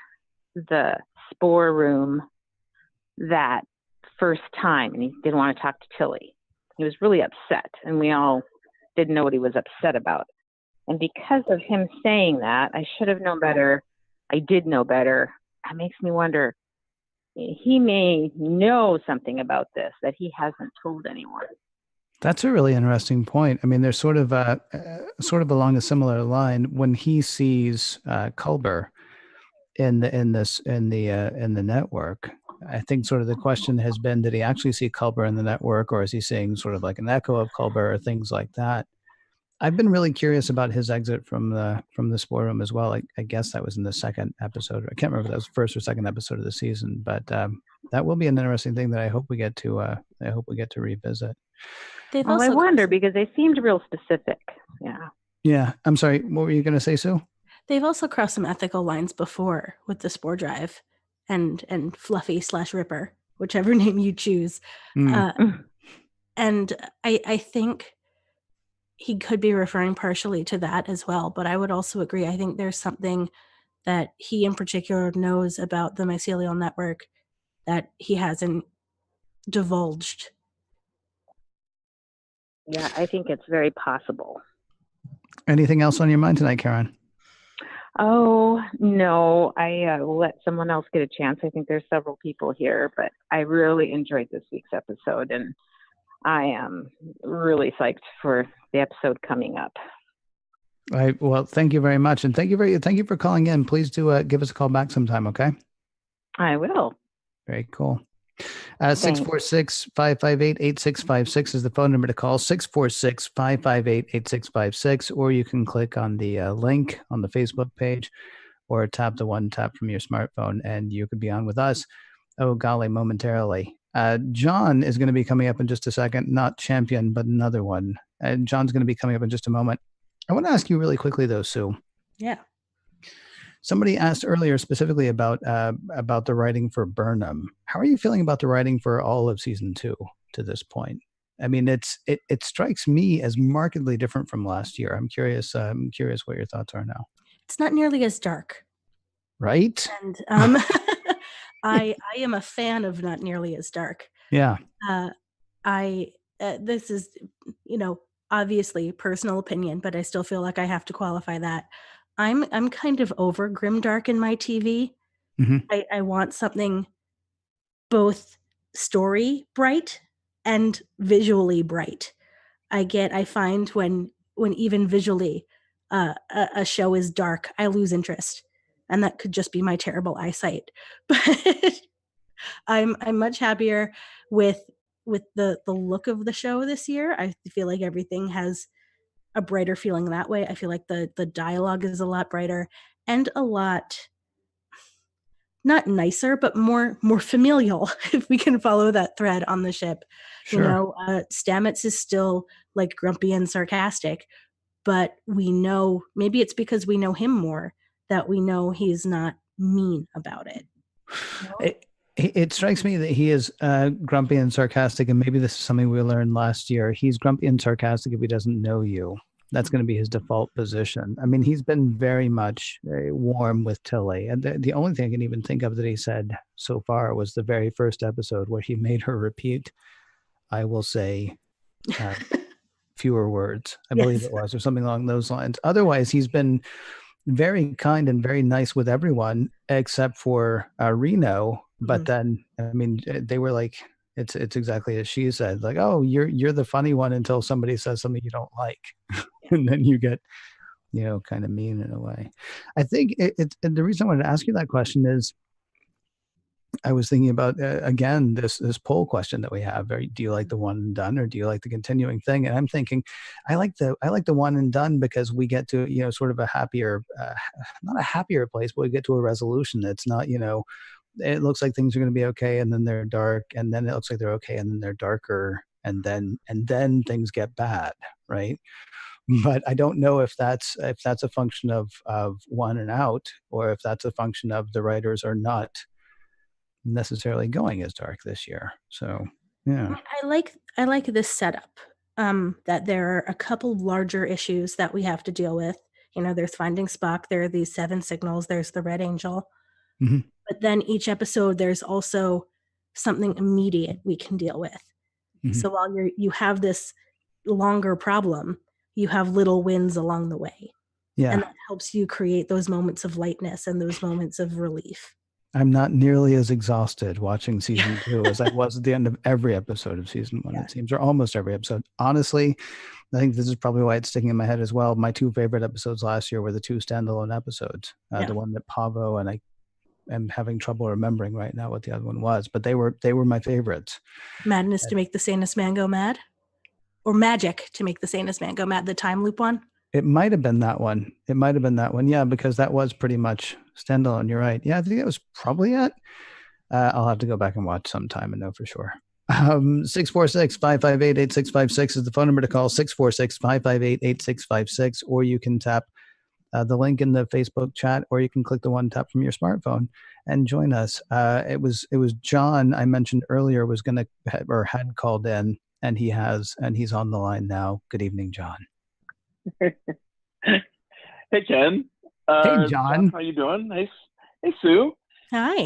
the spore room that first time, and he didn't want to talk to Tilly. He was really upset, and we all didn't know what he was upset about. And because of him saying that, I should have known better. I did know better. That makes me wonder, he may know something about this that he hasn't told anyone. That's a really interesting point. I mean, there's sort of along a similar line when he sees Culber in the network. I think sort of the question has been, did he actually see Culber in the network, or is he seeing sort of like an echo of Culber or things like that? I've been really curious about his exit from the spore room as well. I guess that was in the second episode. I can't remember if that was the first or second episode of the season, but that will be an interesting thing that I hope we get to revisit. Well, I wonder because they seemed real specific. Yeah. Yeah. I'm sorry. What were you going to say, Sue? They've also crossed some ethical lines before with the spore drive and Fluffy / Ripper, whichever name you choose. And I think he could be referring partially to that as well. But I would also agree. I think there's something that he in particular knows about the mycelial network that he hasn't divulged. Yeah, I think it's very possible. Anything else on your mind tonight, Karen? Oh, no. I will let someone else get a chance. I think there's several people here, but I really enjoyed this week's episode, and I am really psyched for the episode coming up. Well, thank you very much. And thank you for calling in. Please do give us a call back sometime, okay? I will. Very cool. 646-558-8656 is the phone number to call. 646-558-8656, or you can click on the link on the Facebook page or tap the one tap from your smartphone and you could be on with us. Oh, golly, momentarily. John is going to be coming up in just a second, not champion, but another one. John's going to be coming up in just a moment. I want to ask you really quickly though, Sue. Yeah. Somebody asked earlier specifically about the writing for Burnham. How are you feeling about the writing for all of season 2 to this point? I mean, it strikes me as markedly different from last year. I'm curious what your thoughts are now. It's not nearly as dark. Right? And I am a fan of not nearly as dark. Yeah. This is, obviously personal opinion, but I still feel like I have to qualify that. I'm kind of over grimdark in my TV. Mm-hmm. I want something both story bright and visually bright. I find when even visually a show is dark, I lose interest, and that could just be my terrible eyesight. But I'm much happier with the look of the show this year. I feel like everything has a brighter feeling that way. I feel like the dialogue is a lot brighter and a lot not nicer, but more familial, if we can follow that thread on the ship. Sure. Stamets is still like grumpy and sarcastic, but we know, maybe it's because we know him more, that we know he's not mean about it. It strikes me that he is grumpy and sarcastic, and maybe this is something we learned last year. He's grumpy and sarcastic if he doesn't know you. That's going to be his default position. I mean, he's been very much warm with Tilly. And the only thing I can even think of that he said so far was the very first episode where he made her repeat, I will say fewer words, I believe it was, or something along those lines. Otherwise, he's been very kind and very nice with everyone except for Reno. But then, I mean, they were like, it's exactly as she said, like, oh, you're the funny one until somebody says something you don't like. And then you get, kind of mean in a way. I think the reason I wanted to ask you that question is I was thinking about, again, this poll question that we have. Do you like the one and done, or do you like the continuing thing? And I'm thinking, I like the one and done because we get to, sort of a happier, not a happier place, but we get to a resolution. It's not, it looks like things are going to be okay, and then they're dark, and then it looks like they're okay, and then they're darker, and then things get bad, right? But I don't know if that's a function of one and out, or if that's a function of the writers are not necessarily going as dark this year. So yeah, I like this setup. that there are a couple larger issues that we have to deal with. There's finding Spock, there are these 7 signals, there's the Red Angel. Mhm. But then each episode, there's also something immediate we can deal with. Mhm. So while you have this longer problem, you have little wins along the way. Yeah. And that helps you create those moments of lightness and those moments of relief. I'm not nearly as exhausted watching season 2 as I was at the end of every episode of season 1, it seems, or almost every episode. Honestly, I think this is probably why it's sticking in my head as well. My 2 favorite episodes last year were the 2 standalone episodes. The one that Pavo, and I am having trouble remembering right now what the other one was, but they were my favorites. Madness to make the sanest man go mad? Or Magic to make the sanest man go mad, the time loop one? It might have been that one. Yeah, because that was pretty much standalone. You're right. Yeah, I think that was probably it. I'll have to go back and watch sometime and know for sure. 646-558-8656 is the phone number to call, 646-558-8656, or you can tap the link in the Facebook chat, or you can click the one tap from your smartphone and join us. It was John I mentioned earlier was going to had called in, and he's on the line now. Good evening, John. Hey, Ken. Hey, John. How you doing? Hey, Sue. Hi.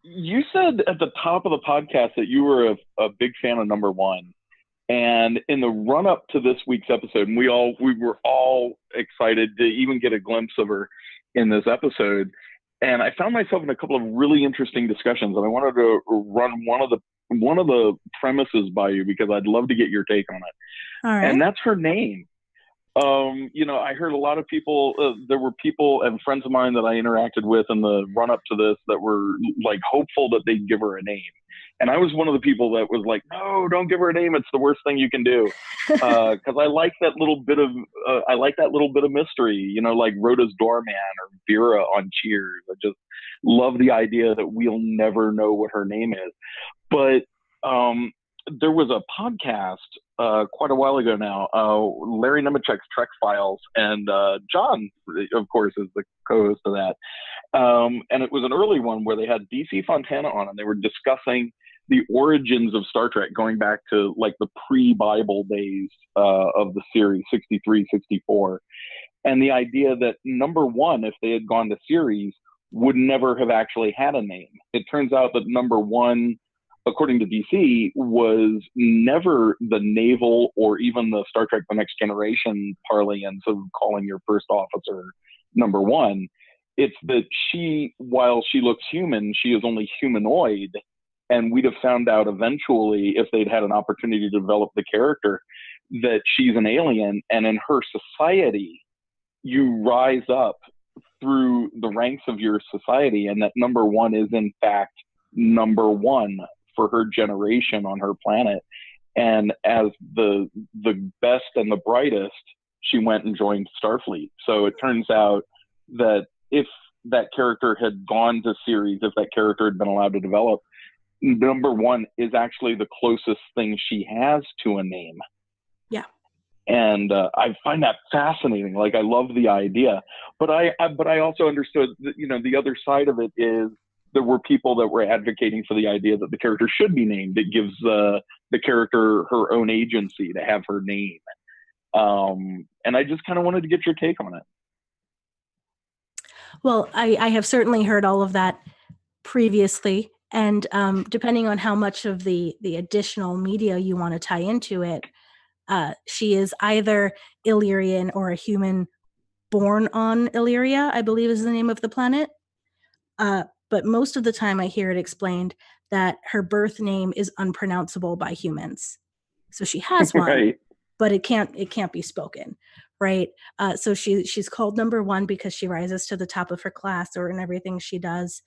You said at the top of the podcast that you were a big fan of number 1. And in the run up to this week's episode, and we were all excited to even get a glimpse of her in this episode. And I found myself in a couple of really interesting discussions, and I wanted to run one of the premises by you because I'd love to get your take on it. All right. And that's her name. I heard a lot of people, there were people and friends of mine that I interacted with in the run up to this that were like hopeful that they'd give her a name. And I was one of the people that was like, no, don't give her a name. It's the worst thing you can do. Cause I like that little bit of mystery, like Rhoda's doorman or Vera on Cheers. I just love the idea that we'll never know what her name is. But, there was a podcast quite a while ago now, Larry Nemechek's Trek Files, and John, of course, is the co-host of that. And it was an early one where they had DC Fontana on, and they were discussing the origins of Star Trek going back to like the pre-Bible days of the series, 63, 64. And the idea that number 1, if they had gone to series, would never have actually had a name. It turns out that number 1, according to DC, was never the naval or even the Star Trek The Next Generation parlance of calling your first officer number 1. It's that she, while she looks human, she is only humanoid. And we'd have found out eventually, if they'd had an opportunity to develop the character, that she's an alien. And in her society, you rise up through the ranks of your society, and that number 1 is in fact number 1 for her generation on her planet. And as the best and the brightest, she went and joined Starfleet. So it turns out that if that character had gone to series, if that character had been allowed to develop, number 1 is actually the closest thing she has to a name. Yeah. And I find that fascinating. Like, I love the idea, but I also understood that, the other side of it is there were people that were advocating for the idea that the character should be named. It gives the character her own agency to have her name. And I just kind of wanted to get your take on it. Well, I have certainly heard all of that previously. And depending on how much of the additional media you want to tie into it, she is either Illyrian or a human born on Illyria, I believe is the name of the planet. But most of the time I hear it explained that her birth name is unpronounceable by humans. So she has one, right. But it can't be spoken, right? So she's called number 1 because she rises to the top of her class or in everything she does.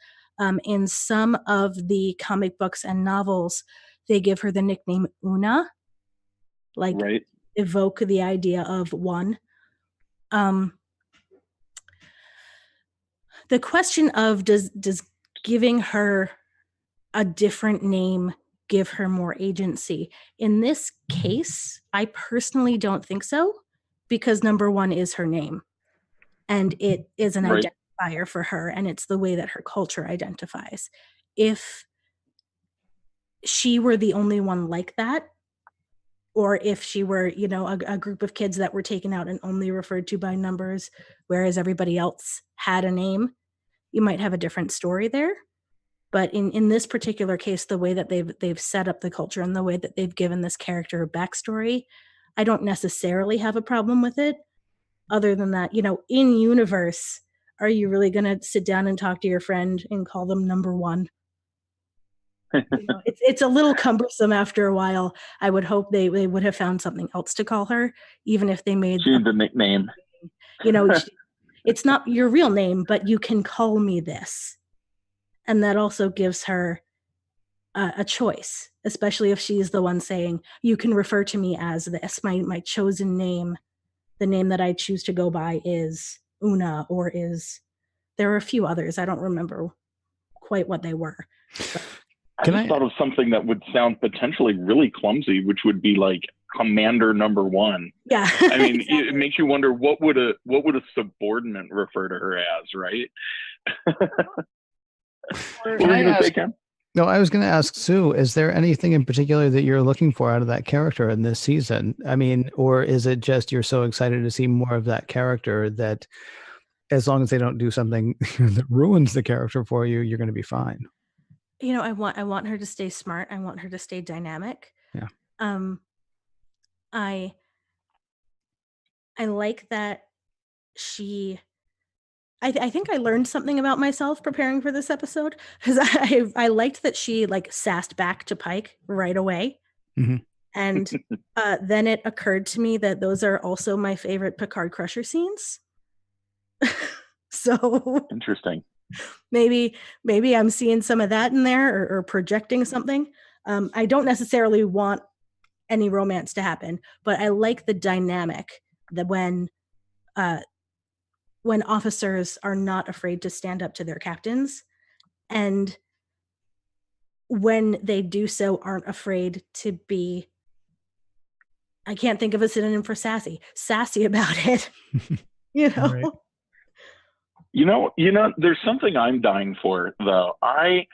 In some of the comic books and novels, they give her the nickname Una, like right. evoke the idea of one. The question of does giving her a different name give her more agency? In this case, I personally don't think so, because number 1 is her name, and it is an identifier for her, and it's the way that her culture identifies. If she were the only one like that, or if she were, you know, a group of kids that were taken out and only referred to by numbers, whereas everybody else had a name, you might have a different story there. But in this particular case, the way that they've set up the culture and the way that they've given this character a backstory, I don't necessarily have a problem with it. Other than that, you know, in universe, are you really going to sit down and talk to your friend and call them number one? You know, it's a little cumbersome after a while. I would hope they would have found something else to call her, even if they made the nickname. You know, it's not your real name, but you can call me this. And that also gives her a choice, especially if she's the one saying, you can refer to me as this. My chosen name, the name that I choose to go by is Una, or there are a few others. I don't remember quite what they were. But. I thought of something that would sound potentially really clumsy, which would be like Commander Number One. Yeah. I mean, exactly. It makes you wonder what would a subordinate refer to her as, right? What were you going to say, Ken? No, I was going to ask Sue, is there anything in particular that you're looking for out of that character in this season? I mean, or is it just you're so excited to see more of that character that as long as they don't do something that ruins the character for you, you're going to be fine? You know, I want her to stay smart. I want her to stay dynamic. Yeah. I like that she. I think I learned something about myself preparing for this episode, because I liked that she like sassed back to Pike right away. Mm-hmm. And then it occurred to me that those are also my favorite Picard Crusher scenes. So interesting. Maybe I'm seeing some of that in there, or projecting something. I don't necessarily want any romance to happen, but I like the dynamic that when officers are not afraid to stand up to their captains, and when they do so aren't afraid to be, I can't think of a synonym for sassy about it. You know? Right. You know, there's something I'm dying for, though. I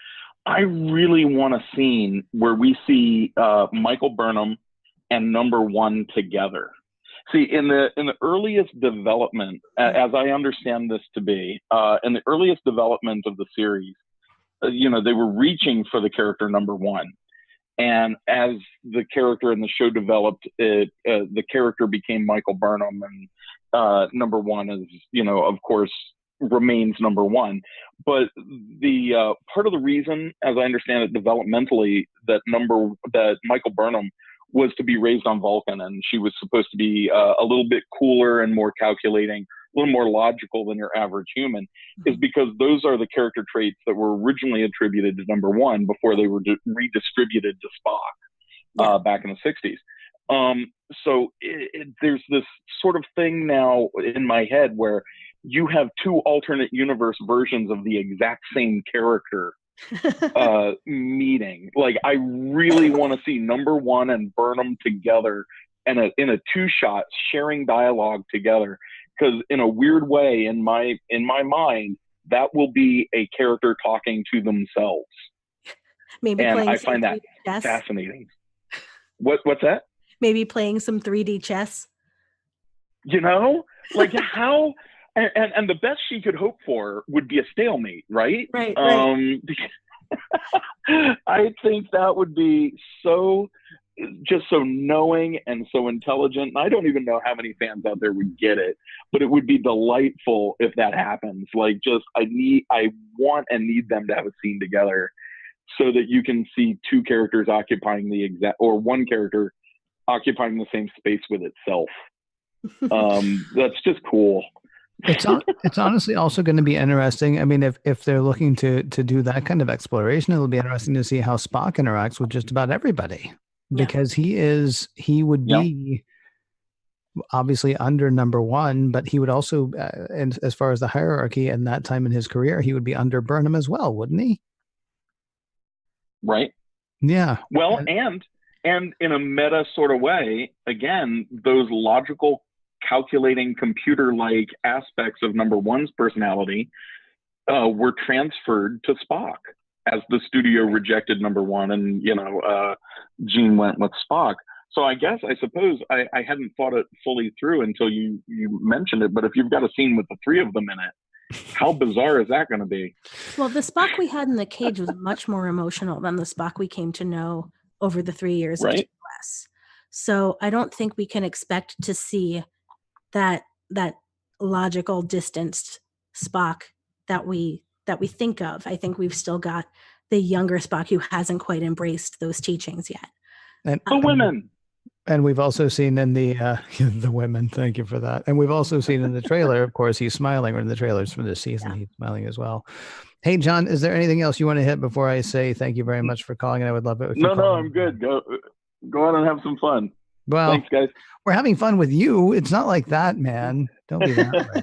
really want a scene where we see Michael Burnham and Number One together. See, in the earliest development, as I understand this to be, in the earliest development of the series, you know, they were reaching for the character Number One. And as the character in the show developed, the character became Michael Burnham, and Number One is, you know, of course, remains Number One. But the part of the reason, as I understand it, developmentally, that Michael Burnham was to be raised on Vulcan, and she was supposed to be a little bit cooler and more calculating, a little more logical than your average human, is because those are the character traits that were originally attributed to Number One before they were redistributed to Spock back in the 60s. So there's this sort of thing now in my head where you have two alternate universe versions of the exact same character meeting. Like, I really want to see Number One and Burnham together and in a two-shot sharing dialogue together, because in a weird way, in my mind, that will be a character talking to themselves. Maybe, and playing I find that chess. Fascinating. What's that? Maybe playing some 3D chess. You know, like how. And the best she could hope for would be a stalemate, right? Right. I think that would be just so knowing and so intelligent. And I don't even know how many fans out there would get it, but it would be delightful if that happens. Like, just I want and need them to have a scene together, so that you can see two characters occupying or one character occupying the same space with itself. That's just cool. It's honestly also going to be interesting. I mean, if they're looking to do that kind of exploration, it'll be interesting to see how Spock interacts with just about everybody, because he would be obviously under Number One, but he would also, and as far as the hierarchy and that time in his career, he would be under Burnham as well, wouldn't he? Right. Yeah. Well, and in a meta sort of way, again, those logical, calculating, computer-like aspects of Number One's personality were transferred to Spock as the studio rejected Number One, and Gene went with Spock. So I suppose I hadn't thought it fully through until you mentioned it. But if you've got a scene with the three of them in it, how bizarre is that going to be? Well, the Spock we had in the cage was much more emotional than the Spock we came to know over the 3 years of Right. TOS. So I don't think we can expect to see that logical, distanced Spock that we think of. I think we've still got the younger Spock who hasn't quite embraced those teachings yet. And The women. And we've also seen in the the women, thank you for that. And we've also seen in the trailer, of course, he's smiling, or in the trailers for this season, he's smiling as well. Hey, John, is there anything else you want to hit before I say thank you very much for calling? And I would love it if you No, I'm good. Go on and have some fun. Well, thanks, guys. We're having fun with you. It's not like that, man. Don't be that way.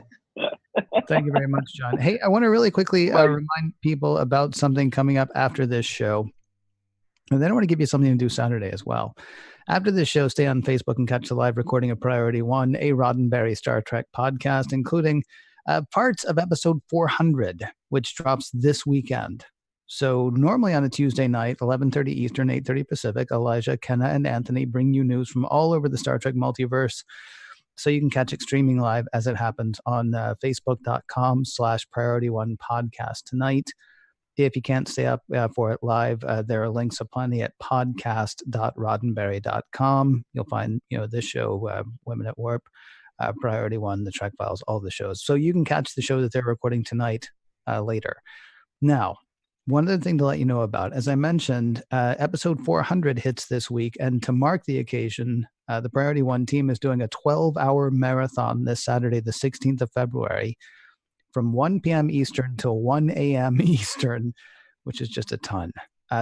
Thank you very much, John. Hey, I want to really quickly remind people about something coming up after this show. And then I want to give you something to do Saturday as well. After this show, stay on Facebook and catch the live recording of Priority One, a Roddenberry Star Trek podcast, including parts of episode 400, which drops this weekend. So normally on a Tuesday night, 11:30 Eastern, 8:30 Pacific, Elijah, Kenna, and Anthony bring you news from all over the Star Trek multiverse. So you can catch it streaming live as it happens on facebook.com/Priority One podcast tonight. If you can't stay up for it live, there are links aplenty at podcast.roddenberry.com. You'll find, this show, Women at Warp, Priority One, The Trek Files, all the shows. So you can catch the show that they're recording tonight later. Now, one other thing to let you know about, as I mentioned, episode 400 hits this week. And to mark the occasion, the Priority One team is doing a 12-hour marathon this Saturday, the 16th of February, from 1 p.m. Eastern till 1 a.m. Eastern, which is just a ton.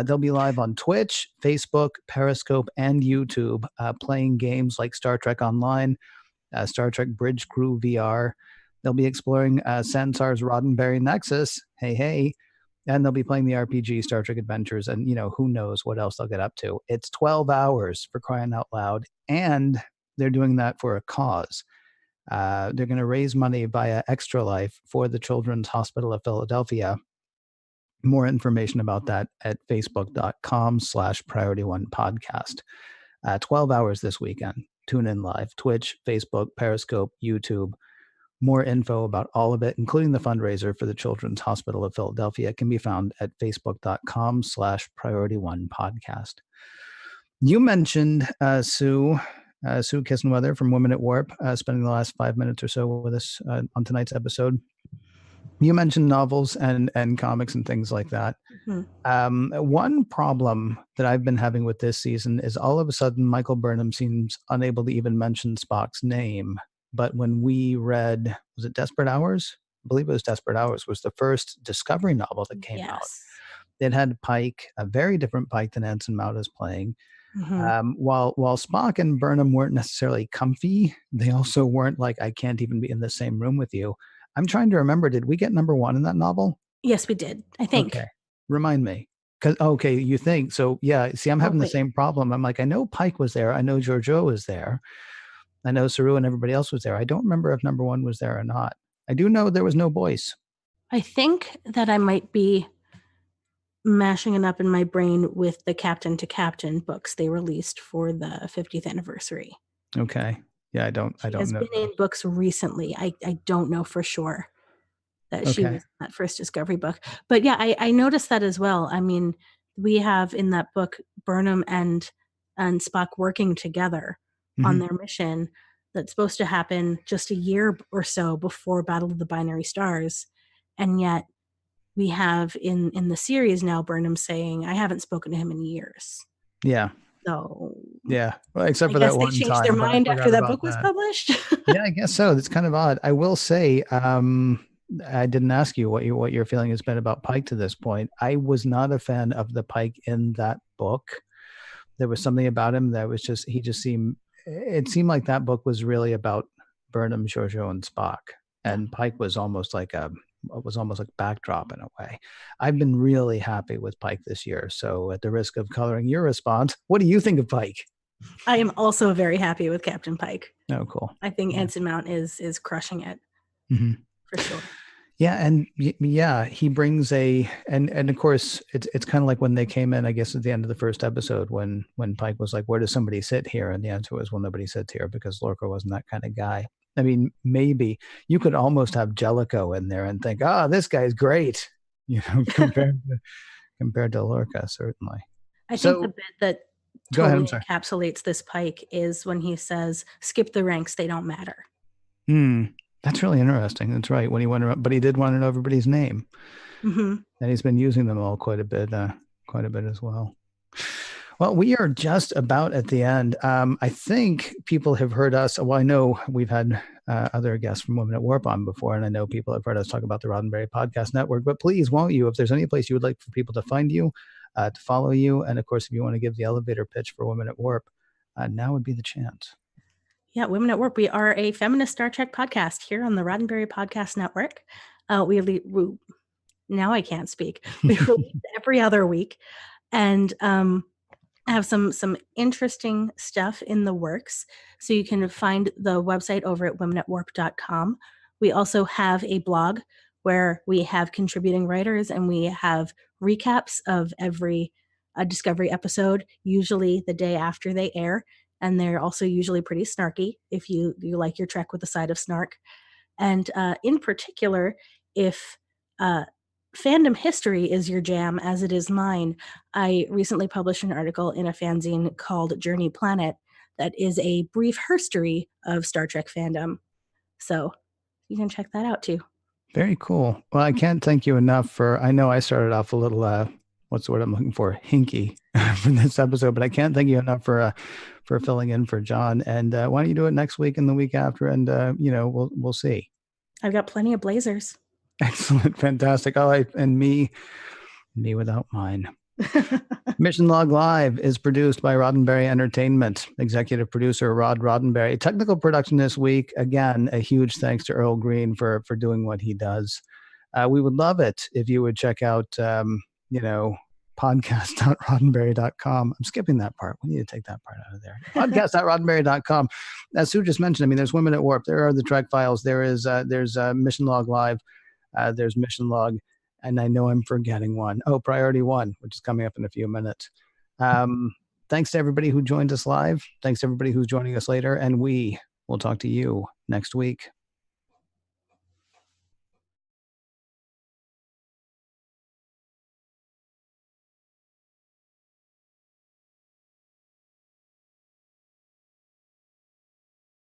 They'll be live on Twitch, Facebook, Periscope, and YouTube, playing games like Star Trek Online, Star Trek Bridge Crew VR. They'll be exploring Sansar's Roddenberry Nexus, hey, and they'll be playing the RPG Star Trek Adventures, and, who knows what else they'll get up to. It's 12 hours, for crying out loud, and they're doing that for a cause. They're going to raise money via Extra Life for the Children's Hospital of Philadelphia. More information about that at facebook.com/Priority One podcast. 12 hours this weekend. Tune in live. Twitch, Facebook, Periscope, YouTube. More info about all of it, including the fundraiser for the Children's Hospital of Philadelphia, can be found at facebook.com/Priority One podcast. You mentioned Sue Kissenweather from Women at Warp, spending the last 5 minutes or so with us on tonight's episode. You mentioned novels and comics and things like that. Mm-hmm. One problem that I've been having with this season is all of a sudden Michael Burnham seems unable to even mention Spock's name. But when we read, was it Desperate Hours? I believe it was Desperate Hours, was the first Discovery novel that came out. It had Pike, a very different Pike than Anson Mount is playing. Mm-hmm. While Spock and Burnham weren't necessarily comfy, they also weren't like, I can't even be in the same room with you. I'm trying to remember, did we get number one in that novel? Yes, we did, I think. Okay. Remind me. Okay, you think. So, yeah, see, I'm having the same problem. I'm like, I know Pike was there. I know Georgiou was there. I know Saru and everybody else was there. I don't remember if number one was there or not. I do know there was no Boyce. I think that I might be mashing it up in my brain with the Captain to Captain books they released for the 50th anniversary. Okay. Yeah, I don't know. Has been in books recently. I don't know for sure that she was in that first Discovery book. But yeah, I noticed that as well. I mean, we have in that book Burnham and Spock working together on their mission that's supposed to happen just a year or so before Battle of the Binary Stars. And yet we have in the series now Burnham saying, I haven't spoken to him in years. Yeah. So yeah, well, except for that one time. They changed their mind after that book was published. Yeah, I guess so. That's kind of odd. I will say, I didn't ask you what your feeling has been about Pike to this point. I was not a fan of the Pike in that book. There was something about him that was just, it seemed like that book was really about Burnham, Georgiou, and Spock, and Pike was almost like backdrop in a way. I've been really happy with Pike this year. So at the risk of coloring your response, what do you think of Pike? I am also very happy with Captain Pike. Oh, cool. I think Anson Mount is crushing it for sure. Yeah, and yeah, he brings and of course it's kind of like when they came in, I guess at the end of the first episode when Pike was like, "Where does somebody sit here?" And the answer was, "Well, nobody sits here," because Lorca wasn't that kind of guy. I mean, maybe you could almost have Jellicoe in there and think, "Oh, this guy's great," compared to Lorca, certainly. I think the bit that Go ahead. I'm totally sorry. encapsulates this Pike is when he says, "Skip the ranks; they don't matter." That's really interesting. That's right. When he went around, but he did want to know everybody's name, and he's been using them all quite a bit as well. Well, we are just about at the end. I think people have heard us. Well, I know we've had other guests from Women at Warp on before, and I know people have heard us talk about the Roddenberry Podcast Network. But please, won't you, if there's any place you would like for people to find you, to follow you, and of course, if you want to give the elevator pitch for Women at Warp, now would be the chance. Yeah, Women at Warp. We are a feminist Star Trek podcast here on the Roddenberry Podcast Network. Now I can't speak. We release every other week, and have some interesting stuff in the works. So you can find the website over at womenatwarp.com. We also have a blog where we have contributing writers and we have recaps of every Discovery episode, usually the day after they air. And they're also usually pretty snarky if you like your Trek with a side of snark. And in particular, if fandom history is your jam, as it is mine, I recently published an article in a fanzine called Journey Planet that is a brief herstory of Star Trek fandom. So you can check that out too. Very cool. Well, I can't thank you enough for, I know I started off a little, what's the word I'm looking for? Hinky for this episode, but I can't thank you enough for filling in for John. And why don't you do it next week and the week after? And, we'll see. I've got plenty of blazers. Excellent. Fantastic. All right. And me without mine. Mission Log Live is produced by Roddenberry Entertainment. Executive producer Rod Roddenberry. Technical production this week. Again, a huge thanks to Earl Green for doing what he does. We would love it if you would check out, podcast.roddenberry.com. I'm skipping that part. We need to take that part out of there. Podcast.roddenberry.com. As Sue just mentioned, I mean, there's Women at Warp. There are the Trek Files. There's Mission Log Live. There's Mission Log. And I know I'm forgetting one. Oh, Priority One, which is coming up in a few minutes. Thanks to everybody who joined us live. Thanks to everybody who's joining us later. And we will talk to you next week.